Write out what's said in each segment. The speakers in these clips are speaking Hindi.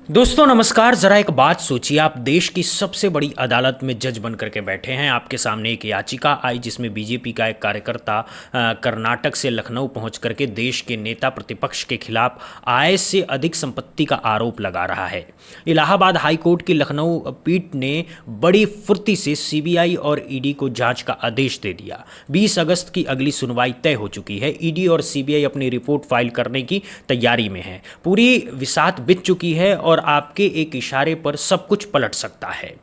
दोस्तों नमस्कार। जरा एक बात सोचिए, आप देश की सबसे बड़ी अदालत में जज बन करके बैठे हैं। आपके सामने एक याचिका आई जिसमें बीजेपी का एक कार्यकर्ता कर्नाटक से लखनऊ पहुंच करके देश के नेता प्रतिपक्ष के खिलाफ आय से अधिक संपत्ति का आरोप लगा रहा है। इलाहाबाद हाई कोर्ट की लखनऊ पीठ ने बड़ी फुर्ती से सीबीआई और ईडी को जांच का आदेश दे दिया। 20 अगस्त की अगली सुनवाई तय हो चुकी है। ईडी और सीबीआई अपनी रिपोर्ट फाइल करने की तैयारी में है। पूरी विसात बीत चुकी है और आपके एक इशारे पर सब कुछ पलट सकता है।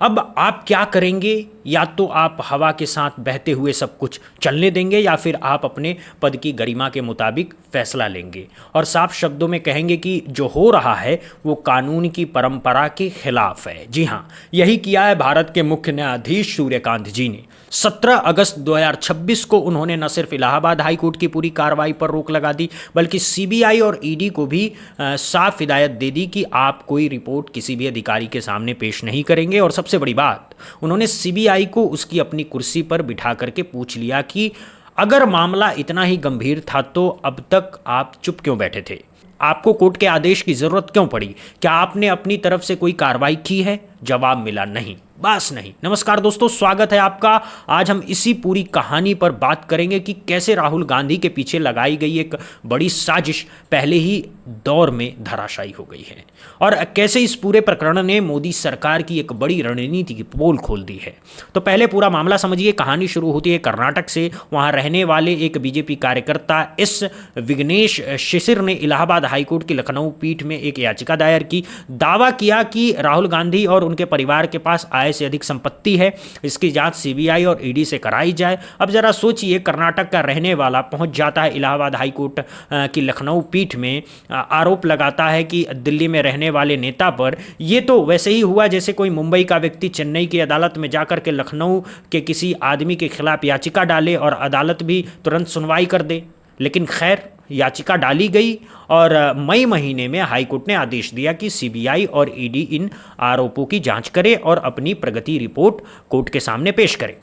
अब आप क्या करेंगे? या तो आप हवा के साथ बहते हुए सब कुछ चलने देंगे या फिर आप अपने पद की गरिमा के मुताबिक फैसला लेंगे और साफ शब्दों में कहेंगे कि जो हो रहा है वो कानून की परंपरा के खिलाफ है। जी हाँ, यही किया है भारत के मुख्य न्यायाधीश सूर्यकांत जी ने। 17 अगस्त 2026 को उन्होंने न सिर्फ इलाहाबाद हाई कोर्ट की पूरी कार्रवाई पर रोक लगा दी बल्कि सीबीआई और ईडी को भी साफ हिदायत दे दी कि आप कोई रिपोर्ट किसी भी अधिकारी के सामने पेश नहीं करेंगे। और सबसे बड़ी बात, उन्होंने सीबीआई को उसकी अपनी कुर्सी पर बिठा करके पूछ लिया कि अगर मामला इतना ही गंभीर था तो अब तक आप चुप क्यों बैठे थे? आपको कोर्ट के आदेश की जरूरत क्यों पड़ी? क्या आपने अपनी तरफ से कोई कार्रवाई की है? जवाब मिला नहीं, बस नहीं। नमस्कार दोस्तों, स्वागत है आपका। आज हम इसी पूरी कहानी पर बात करेंगे कि कैसे राहुल गांधी के पीछे लगाई गई एक बड़ी साजिश पहले ही दौर में धराशायी हो गई है और कैसे इस पूरे प्रकरण ने मोदी सरकार की एक बड़ी रणनीति की पोल खोल दी है। तो पहले पूरा मामला समझिए। कहानी शुरू होती है कर्नाटक से। वहां रहने वाले एक बीजेपी कार्यकर्ता एस विघ्नेश शिशिर ने इलाहाबाद हाईकोर्ट की लखनऊ पीठ में एक याचिका दायर की। दावा किया कि राहुल गांधी और उनके परिवार के पास आय से अधिक संपत्ति है। इसकी जांच सीबीआई और ईडी से कराई जाए। अब जरा सोचिए, कर्नाटक का रहने वाला पहुंच जाता है इलाहाबाद हाई कोर्ट की लखनऊ पीठ में, आरोप लगाता है कि दिल्ली में रहने वाले नेता पर। ये तो वैसे ही हुआ जैसे कोई मुंबई का व्यक्ति चेन्नई की अदालत में जाकर के लखनऊ के किसी आदमी के खिलाफ याचिका डाले और अदालत भी तुरंत सुनवाई कर दे। लेकिन खैर, याचिका डाली गई और मई महीने में हाईकोर्ट ने आदेश दिया कि सीबीआई और ईडी इन आरोपों की जांच करे और अपनी प्रगति रिपोर्ट कोर्ट के सामने पेश करे।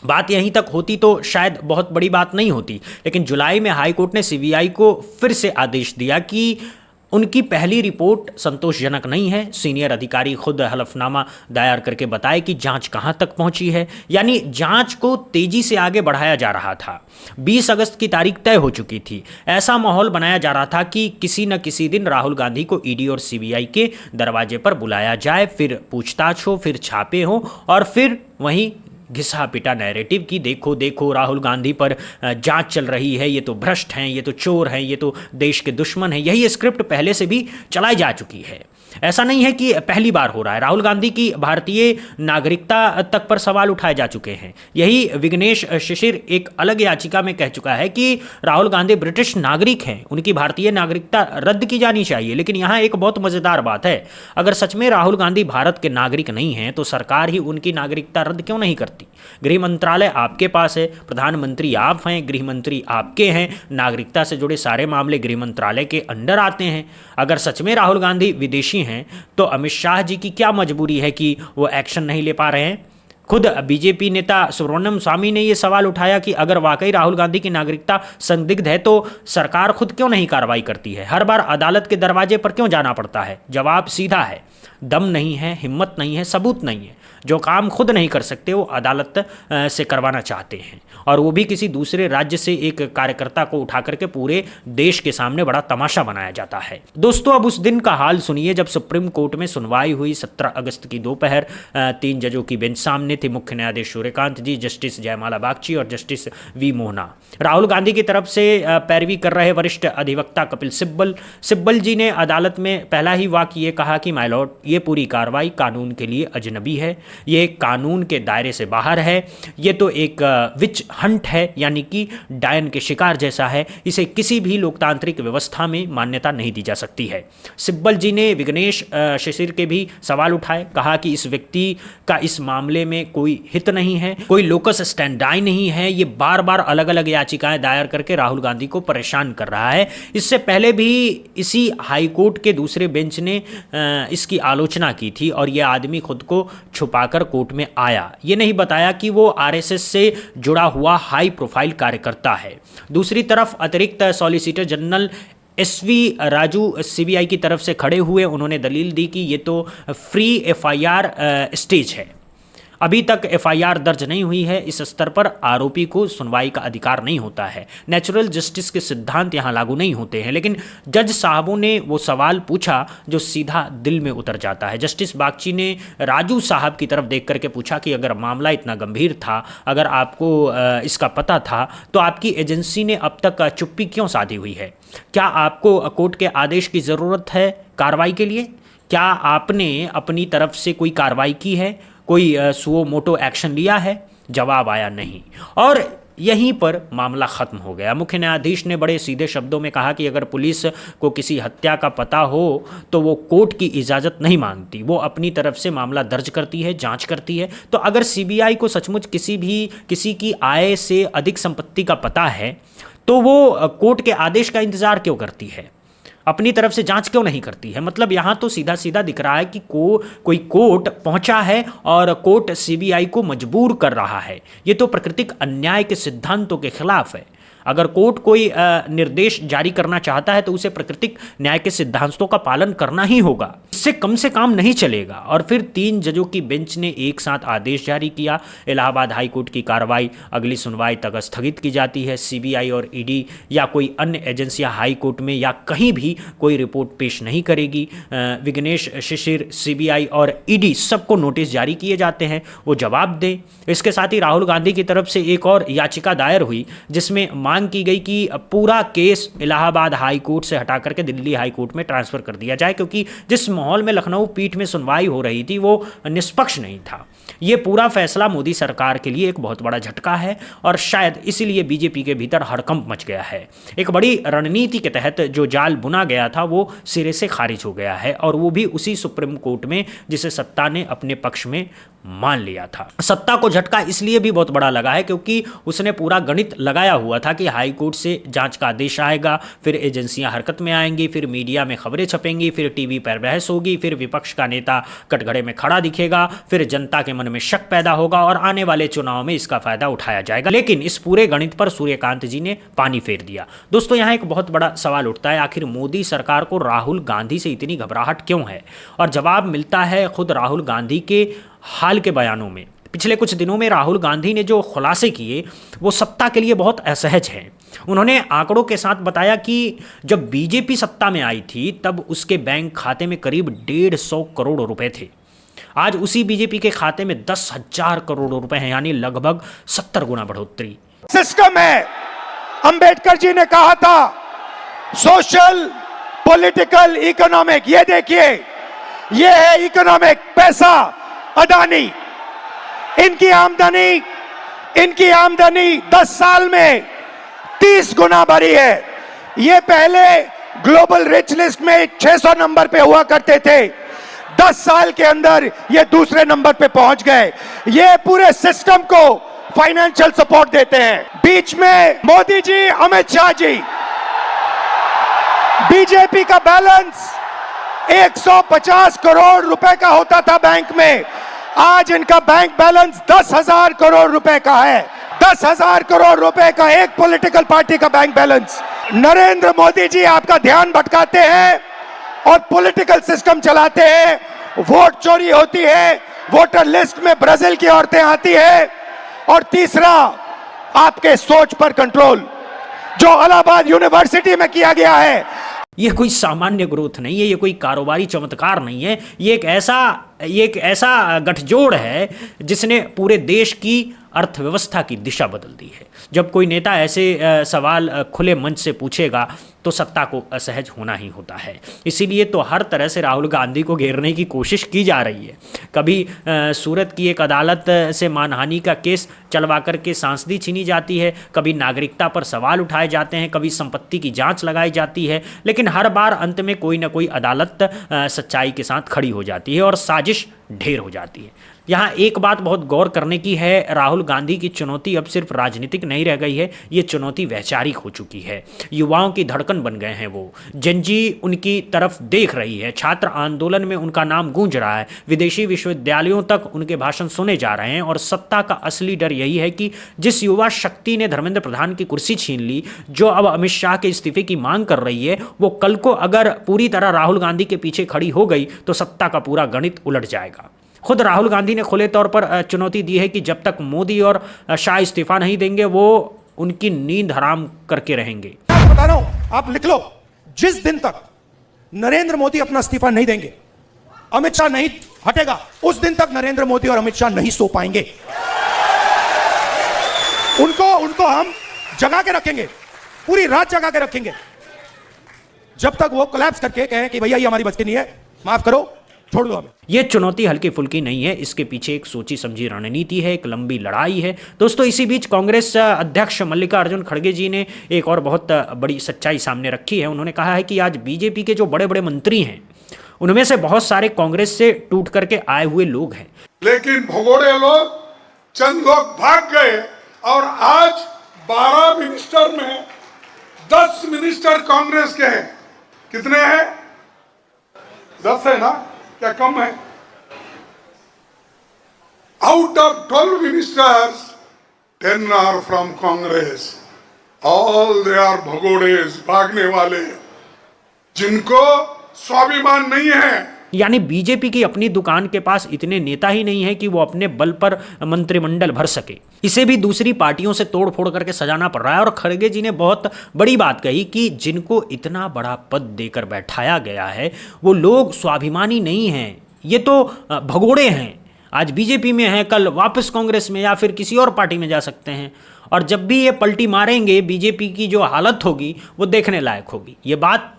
बात यहीं तक होती तो शायद बहुत बड़ी बात नहीं होती, लेकिन जुलाई में हाईकोर्ट ने सीबीआई को फिर से आदेश दिया कि उनकी पहली रिपोर्ट संतोषजनक नहीं है। सीनियर अधिकारी खुद हलफनामा दायर करके बताए कि जांच कहां तक पहुंची है। यानी जांच को तेजी से आगे बढ़ाया जा रहा था। 20 अगस्त की तारीख तय हो चुकी थी। ऐसा माहौल बनाया जा रहा था कि किसी न किसी दिन राहुल गांधी को ईडी और सीबीआई के दरवाजे पर बुलाया जाए, फिर पूछताछ हो, फिर छापे हो और फिर वहीं घिसा पिटा नैरेटिव की देखो देखो राहुल गांधी पर जांच चल रही है, ये तो भ्रष्ट हैं, ये तो चोर हैं, ये तो देश के दुश्मन हैं। यही स्क्रिप्ट पहले से भी चलाई जा चुकी है। ऐसा नहीं है कि पहली बार हो रहा है। राहुल गांधी की भारतीय नागरिकता तक पर सवाल उठाए जा चुके हैं। यही विघ्नेश शिशिर एक अलग याचिका में कह चुका है कि राहुल गांधी ब्रिटिश नागरिक हैं, उनकी भारतीय नागरिकता रद्द की जानी चाहिए। लेकिन यहाँ एक बहुत मजेदार बात है, अगर सच में राहुल गांधी भारत के नागरिक नहीं हैं तो सरकार ही उनकी नागरिकता रद्द क्यों नहीं करती? गृह मंत्रालय आपके पास है, प्रधानमंत्री आप हैं, गृह मंत्री आपके हैं, नागरिकता से जुड़े सारे मामले गृह मंत्रालय के अंडर आते हैं। अगर सच में राहुल गांधी विदेशी हैं तो अमित शाह जी की क्या मजबूरी है कि वो एक्शन नहीं ले पा रहे हैं? खुद बीजेपी नेता सुब्रमण्यम स्वामी ने यह सवाल उठाया कि अगर वाकई राहुल गांधी की नागरिकता संदिग्ध है तो सरकार खुद क्यों नहीं कार्रवाई करती है? हर बार अदालत के दरवाजे पर क्यों जाना पड़ता है? जवाब सीधा है, दम नहीं है, हिम्मत नहीं है, सबूत नहीं है। जो काम खुद नहीं कर सकते वो अदालत से करवाना चाहते हैं, और वो भी किसी दूसरे राज्य से एक कार्यकर्ता को उठा करके पूरे देश के सामने बड़ा तमाशा बनाया जाता है। दोस्तों, अब उस दिन का हाल सुनिए जब सुप्रीम कोर्ट में सुनवाई हुई। 17 अगस्त की दोपहर 3 जजों की बेंच सामने थे। मुख्य न्यायाधीश सूर्यकांत जी, जस्टिस जयमाला बागची और जस्टिस वी मोहना। राहुल गांधी की तरफ से पैरवी कर रहे वरिष्ठ अधिवक्ता कपिल सिब्बल जी ने अदालत में पहला ही वाक्य ये कहा कि माय लॉर्ड, ये पूरी कार्रवाई कानून के लिए अजनबी है, ये कानून के दायरे से बाहर है, ये तो एक विच हंट है, यानी कि डायन के शिकार जैसा है। इसे किसी भी लोकतांत्रिक व्यवस्था में मान्यता नहीं दी जा सकती है। सिब्बल जी ने विघ्नेश शिशिर के भी सवाल उठाए, कहा कि इस व्यक्ति का इस मामले में कोई हित नहीं है, कोई लोकस स्टैंडाई नहीं है, ये बार बार अलग अलग याचिकाएं दायर करके राहुल गांधी को परेशान कर रहा है। इससे पहले भी इसी हाईकोर्ट के दूसरे बेंच ने इसकी आलोचना की थी और यह आदमी खुद को छुपाकर कोर्ट में आया। ये नहीं बताया कि वो आरएसएस से जुड़ा हुआ हाई प्रोफाइल कार्यकर्ता है। दूसरी तरफ अतिरिक्त solicitor general SV Raju CBI की तरफ से खड़े हुए, उन्होंने दलील दी कि ये तो फ्री एफआईआर स्टेज है, अभी तक एफआईआर दर्ज नहीं हुई है, इस स्तर पर आरोपी को सुनवाई का अधिकार नहीं होता है, नेचुरल जस्टिस के सिद्धांत यहाँ लागू नहीं होते हैं। लेकिन जज साहबों ने वो सवाल पूछा जो सीधा दिल में उतर जाता है। जस्टिस बागची ने राजू साहब की तरफ देख करके पूछा कि अगर मामला इतना गंभीर था, अगर आपको इसका पता था, तो आपकी एजेंसी ने अब तक चुप्पी क्यों साधी हुई है? क्या आपको कोर्ट के आदेश की ज़रूरत है कार्रवाई के लिए? क्या आपने अपनी तरफ से कोई कार्रवाई की है, कोई सुओ मोटो एक्शन लिया है? जवाब आया नहीं, और यहीं पर मामला ख़त्म हो गया। मुख्य न्यायाधीश ने बड़े सीधे शब्दों में कहा कि अगर पुलिस को किसी हत्या का पता हो तो वो कोर्ट की इजाज़त नहीं मांगती, वो अपनी तरफ से मामला दर्ज करती है, जांच करती है। तो अगर सीबीआई को सचमुच किसी की आय से अधिक संपत्ति का पता है तो वो कोर्ट के आदेश का इंतज़ार क्यों करती है, अपनी तरफ से जांच क्यों नहीं करती है? मतलब यहाँ तो सीधा सीधा दिख रहा है कि कोई कोर्ट पहुंचा है और कोर्ट सीबीआई को मजबूर कर रहा है। ये तो प्राकृतिक अन्याय के सिद्धांतों के खिलाफ है। अगर कोर्ट कोई निर्देश जारी करना चाहता है तो उसे प्राकृतिक न्याय के सिद्धांतों का पालन करना ही होगा, इससे कम से काम नहीं चलेगा। और फिर 3 जजों की बेंच ने एक साथ आदेश जारी किया, इलाहाबाद हाई कोर्ट की कार्रवाई अगली सुनवाई तक स्थगित की जाती है। सीबीआई और ईडी या कोई अन्य एजेंसियां हाई कोर्ट में या कहीं भी कोई रिपोर्ट पेश नहीं करेगी। विघ्नेश शिशिर, सीबीआई और ईडी सबको नोटिस जारी किए जाते हैं, वो जवाब दें। इसके साथ ही राहुल गांधी की तरफ से एक और याचिका दायर हुई जिसमें मांग की गई कि पूरा केस इलाहाबाद हाई कोर्ट से हटा करके दिल्ली हाई कोर्ट में ट्रांसफर कर दिया जाए, क्योंकि जिस माहौल में लखनऊ पीठ में सुनवाई हो रही थी वो निष्पक्ष नहीं था। ये पूरा फैसला मोदी सरकार के लिए एक बहुत बड़ा झटका है और शायद इसीलिए बीजेपी के भीतर हड़कंप मच गया है। एक बड़ी रणनीति के तहत जो जाल बुना गया था वो सिरे से खारिज हो गया है, और वो भी उसी सुप्रीम कोर्ट में जिसे सत्ता ने अपने पक्ष में मान लिया था। सत्ता को झटका इसलिए भी बहुत बड़ा लगा है क्योंकि उसने पूरा गणित लगाया हुआ था कि हाई कोर्ट से जांच का आदेश आएगा, फिर एजेंसियां हरकत में आएंगी, फिर मीडिया में खबरें छपेंगी, फिर टीवी पर बहस होगी, फिर विपक्ष का नेता कटघरे में खड़ा दिखेगा, फिर जनता के मन में शक पैदा होगा और आने वाले चुनाव में इसका फायदा उठाया जाएगा। लेकिन इस पूरे गणित पर सूर्यकांत जी ने पानी फेर दिया। दोस्तों, यहाँ एक बहुत बड़ा सवाल उठता है, आखिर मोदी सरकार को राहुल गांधी से इतनी घबराहट क्यों है? और जवाब मिलता है खुद राहुल गांधी के हाल के बयानों में। पिछले कुछ दिनों में राहुल गांधी ने जो खुलासे किए वो सत्ता के लिए बहुत असहज हैं। उन्होंने आंकड़ों के साथ बताया कि जब बीजेपी सत्ता में आई थी तब उसके बैंक खाते में करीब 150 करोड़ रुपए थे। आज उसी बीजेपी के खाते में 10,000 करोड़ रुपए हैं, यानी लगभग 70 गुना बढ़ोतरी। सिस्टम है। अंबेडकर जी ने कहा था सोशल, पॉलिटिकल, इकोनॉमिक। ये देखिए, ये है इकोनॉमिक। पैसा, अदानी, इनकी आमदनी 10 साल में 30 गुना बढ़ी है। ये पहले ग्लोबल रिच लिस्ट में 600 नंबर पे हुआ करते थे, 10 साल के अंदर ये दूसरे नंबर पे पहुंच गए। ये पूरे सिस्टम को फाइनेंशियल सपोर्ट देते हैं। बीच में मोदी जी, अमित शाह जी, बीजेपी का बैलेंस 150 करोड़ रुपए का होता था बैंक में, आज इनका बैंक बैलेंस 10,000 करोड़ रुपए का है। 10,000 करोड़ रुपए का एक पॉलिटिकल पार्टी का बैंक बैलेंस। नरेंद्र मोदी जी आपका ध्यान भटकाते हैं और पॉलिटिकल सिस्टम चलाते हैं। वोट चोरी होती है, वोटर लिस्ट में ब्राजील की औरतें आती है, और तीसरा आपके सोच पर कंट्रोल, जो इलाहाबाद यूनिवर्सिटी में किया गया है। ये कोई सामान्य ग्रोथ नहीं है, ये कोई कारोबारी चमत्कार नहीं है, ये एक ऐसा गठजोड़ है जिसने पूरे देश की अर्थव्यवस्था की दिशा बदल दी है। जब कोई नेता ऐसे सवाल खुले मंच से पूछेगा तो सत्ता को असहज होना ही होता है। इसीलिए तो हर तरह से राहुल गांधी को घेरने की कोशिश की जा रही है। कभी सूरत की एक अदालत से मानहानि का केस चलवा करके सांसदी छीनी जाती है, कभी नागरिकता पर सवाल उठाए जाते हैं, कभी संपत्ति की जांच लगाई जाती है, लेकिन हर बार अंत में कोई ना कोई अदालत सच्चाई के साथ खड़ी हो जाती है और साजिश ढेर हो जाती है। यहाँ एक बात बहुत गौर करने की है, राहुल गांधी की चुनौती अब सिर्फ राजनीतिक नहीं रह गई है, ये चुनौती वैचारिक हो चुकी है। युवाओं की धड़कन बन गए हैं वो, जनजी उनकी तरफ देख रही है, छात्र आंदोलन में उनका नाम गूंज रहा है, विदेशी विश्वविद्यालयों तक उनके भाषण सुने जा रहे हैं। और सत्ता का असली डर यही है कि जिस युवा शक्ति ने धर्मेंद्र प्रधान की कुर्सी छीन ली, जो अब अमित शाह के इस्तीफे की मांग कर रही है, वो कल को अगर पूरी तरह राहुल गांधी के पीछे खड़ी हो गई तो सत्ता का पूरा गणित उलट जाएगा। खुद राहुल गांधी ने खुले तौर पर चुनौती दी है कि जब तक मोदी और शाह इस्तीफा नहीं देंगे वो उनकी नींद हराम करके रहेंगे। बता रहा हूं, आप लिख लो, जिस दिन तक नरेंद्र मोदी अपना इस्तीफा नहीं देंगे, अमित शाह नहीं हटेगा, उस दिन तक नरेंद्र मोदी और अमित शाह नहीं सो पाएंगे। उनको हम जगा के रखेंगे, पूरी रात जगा के रखेंगे, जब तक वो कोलैप्स करके कहें कि भैया ये हमारी बस की नहीं है, माफ करो, छोड़ दो हमें। ये चुनौती हल्की फुल्की नहीं है, इसके पीछे एक सोची समझी रणनीति है, एक लंबी लड़ाई है। दोस्तों, इसी बीच कांग्रेस अध्यक्ष मल्लिकार्जुन खड़गे जी ने एक और बहुत बड़ी सच्चाई सामने रखी है। उन्होंने कहा है कि आज बीजेपी के जो बड़े बड़े मंत्री हैं, उनमें से बहुत सारे कांग्रेस से टूट करके आए हुए लोग हैं, लेकिन भगोड़े लोग, चंद लोग भाग गए और आज 12 मिनिस्टर में 10 मिनिस्टर कांग्रेस के हैं। कितने हैं? 10 है ना, क्या कम है? Out of 12 ministers 10 are from Congress. All they are भगोड़ेज, भागने वाले, जिनको स्वाभिमान नहीं है। यानी बीजेपी की अपनी दुकान के पास इतने नेता ही नहीं है कि वो अपने बल पर मंत्रिमंडल भर सके, इसे भी दूसरी पार्टियों से तोड़ फोड़ करके सजाना पड़ रहा है। और खड़गे जी ने बहुत बड़ी बात कही कि जिनको इतना बड़ा पद देकर बैठाया गया है वो लोग स्वाभिमानी नहीं हैं, ये तो भगोड़े हैं। आज बीजेपी में हैं, कल वापस कांग्रेस में या फिर किसी और पार्टी में जा सकते हैं, और जब भी ये पलटी मारेंगे बीजेपी की जो हालत होगी वो देखने लायक होगी। ये बात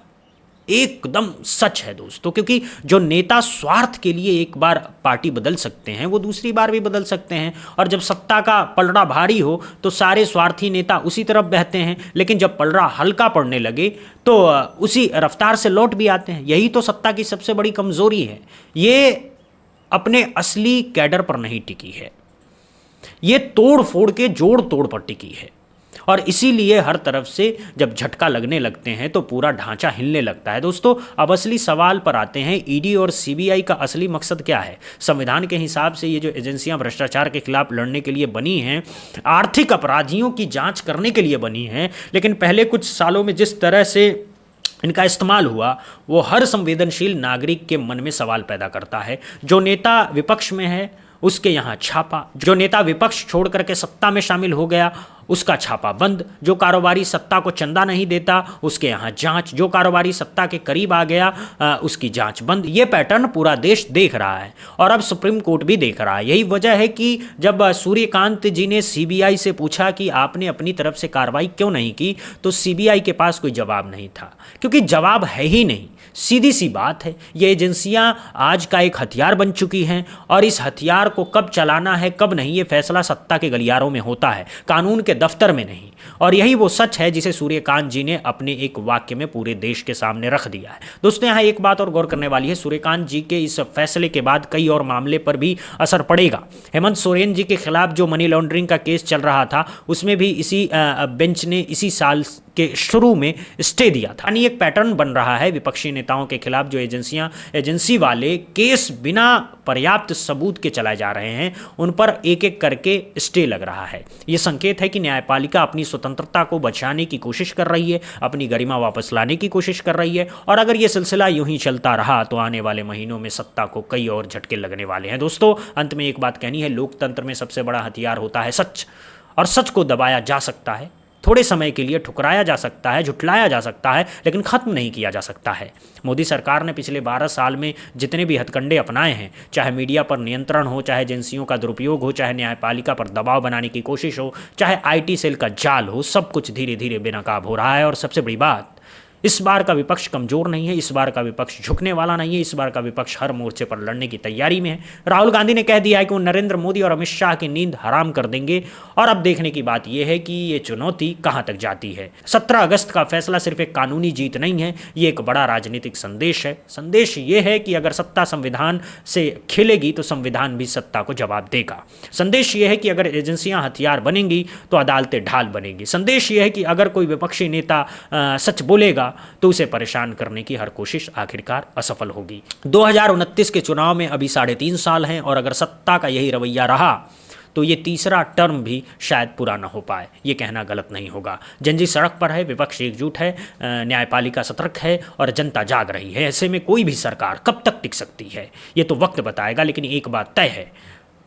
एकदम सच है दोस्तों, क्योंकि जो नेता स्वार्थ के लिए एक बार पार्टी बदल सकते हैं वो दूसरी बार भी बदल सकते हैं, और जब सत्ता का पलड़ा भारी हो तो सारे स्वार्थी नेता उसी तरफ बहते हैं, लेकिन जब पलड़ा हल्का पड़ने लगे तो उसी रफ्तार से लौट भी आते हैं। यही तो सत्ता की सबसे बड़ी कमजोरी है, ये अपने असली कैडर पर नहीं टिकी है, ये तोड़ फोड़ के जोड़ तोड़ पर टिकी है। और इसीलिए हर तरफ से जब झटका लगने लगते हैं तो पूरा ढांचा हिलने लगता है। दोस्तों, अब असली सवाल पर आते हैं, ईडी और सीबीआई का असली मकसद क्या है? संविधान के हिसाब से ये जो एजेंसियां भ्रष्टाचार के खिलाफ लड़ने के लिए बनी हैं, आर्थिक अपराधियों की जांच करने के लिए बनी हैं, लेकिन पहले कुछ सालों में जिस तरह से इनका इस्तेमाल हुआ वो हर संवेदनशील नागरिक के मन में सवाल पैदा करता है। जो नेता विपक्ष में है उसके यहाँ छापा, जो नेता विपक्ष छोड़ करके सत्ता में शामिल हो गया उसका छापा बंद, जो कारोबारी सत्ता को चंदा नहीं देता उसके यहाँ जांच, जो कारोबारी सत्ता के करीब आ गया उसकी जांच बंद। ये पैटर्न पूरा देश देख रहा है और अब सुप्रीम कोर्ट भी देख रहा है। यही वजह है कि जब सूर्यकांत जी ने सीबीआई से पूछा कि आपने अपनी तरफ से कार्रवाई क्यों नहीं की, तो सीबीआई के पास कोई जवाब नहीं था, क्योंकि जवाब है ही नहीं। सीधी सी बात है, ये एजेंसियां आज का एक हथियार बन चुकी हैं और इस हथियार को कब चलाना है कब नहीं, ये फैसला सत्ता के गलियारों में होता है, कानून के दफ्तर में नहीं। और यही वो सच है जिसे सूर्यकांत जी ने अपने एक वाक्य में पूरे देश के सामने रख दिया है। दोस्तों, यहाँ एक बात और गौर करने वाली है, सूर्यकांत जी के इस फैसले के बाद कई और मामले पर भी असर पड़ेगा। हेमंत सोरेन जी के खिलाफ जो मनी लॉन्ड्रिंग का केस चल रहा था उसमें भी इसी बेंच ने इसी साल के शुरू में स्टे दिया था। यानी एक पैटर्न बन रहा है विपक्षी नेताओं के खिलाफ, जो एजेंसी वाले केस बिना पर्याप्त सबूत के चलाए जा रहे हैं उन पर एक एक करके स्टे लग रहा है। ये संकेत है कि न्यायपालिका अपनी स्वतंत्रता को बचाने की कोशिश कर रही है, अपनी गरिमा वापस लाने की कोशिश कर रही है, और अगर ये सिलसिला यूं ही चलता रहा तो आने वाले महीनों में सत्ता को कई और झटके लगने वाले हैं। दोस्तों, अंत में एक बात कहनी है, लोकतंत्र में सबसे बड़ा हथियार होता है सच, और सच को दबाया जा सकता है, थोड़े समय के लिए ठुकराया जा सकता है, झुठलाया जा सकता है, लेकिन खत्म नहीं किया जा सकता है। मोदी सरकार ने पिछले 12 साल में जितने भी हथकंडे अपनाए हैं, चाहे मीडिया पर नियंत्रण हो, चाहे एजेंसियों का दुरुपयोग हो, चाहे न्यायपालिका पर दबाव बनाने की कोशिश हो, चाहे आईटी सेल का जाल हो, सब कुछ धीरे धीरे बेनकाब हो रहा है। और सबसे बड़ी बात, इस बार का विपक्ष कमजोर नहीं है, इस बार का विपक्ष झुकने वाला नहीं है, इस बार का विपक्ष हर मोर्चे पर लड़ने की तैयारी में है। राहुल गांधी ने कह दिया है कि वो नरेंद्र मोदी और अमित शाह की नींद हराम कर देंगे। और अब देखने की बात यह है कि ये चुनौती कहां तक जाती है। 17 अगस्त का फैसला सिर्फ एक कानूनी जीत नहीं है, ये एक बड़ा राजनीतिक संदेश है। संदेश ये है कि अगर सत्ता संविधान से खेलेगी तो संविधान भी सत्ता को जवाब देगा। संदेश ये है कि अगर एजेंसियां हथियार बनेंगी तो अदालतें ढाल बनेगी। संदेश ये है कि अगर कोई विपक्षी नेता सच बोलेगा तो उसे परेशान करने की हर कोशिश आखिरकार असफल होगी। 2029 के चुनाव में अभी 3.5 साल हैं और अगर सत्ता का यही रवैया रहा तो ये तीसरा टर्म भी शायद पूरा ना हो पाए। ये कहना गलत नहीं होगा। जनजी सड़क पर है, विपक्ष एकजुट है, न्यायपालिका सतर्क है और जनता जाग रही है। ऐसे में कोई भी सरकार कब तक टिक सकती है ये तो वक्त बताएगा, लेकिन एक बात तय है,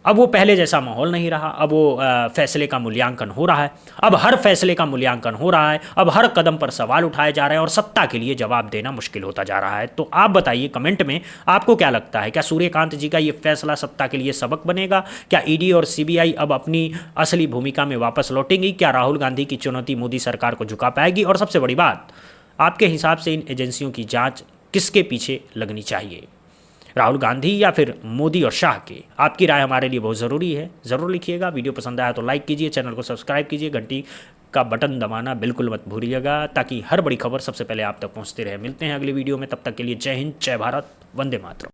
अब वो पहले जैसा माहौल नहीं रहा। अब वो फैसले का मूल्यांकन हो रहा है, अब हर फैसले का मूल्यांकन हो रहा है, अब हर कदम पर सवाल उठाए जा रहे हैं और सत्ता के लिए जवाब देना मुश्किल होता जा रहा है। तो आप बताइए कमेंट में, आपको क्या लगता है? क्या सूर्यकांत जी का ये फैसला सत्ता के लिए सबक बनेगा? क्या ईडी और सीबीआई अब अपनी असली भूमिका में वापस लौटेंगी? क्या राहुल गांधी की चुनौती मोदी सरकार को झुका पाएगी? और सबसे बड़ी बात, आपके हिसाब से इन एजेंसियों की जाँच किसके पीछे लगनी चाहिए, राहुल गांधी या फिर मोदी और शाह के? आपकी राय हमारे लिए बहुत ज़रूरी है, ज़रूर लिखिएगा। वीडियो पसंद आया तो लाइक कीजिए, चैनल को सब्सक्राइब कीजिए, घंटी का बटन दबाना बिल्कुल मत भूलिएगा ताकि हर बड़ी खबर सबसे पहले आप तक पहुंचती रहे। मिलते हैं अगली वीडियो में, तब तक के लिए जय हिंद, जय भारत, वंदे मातरम।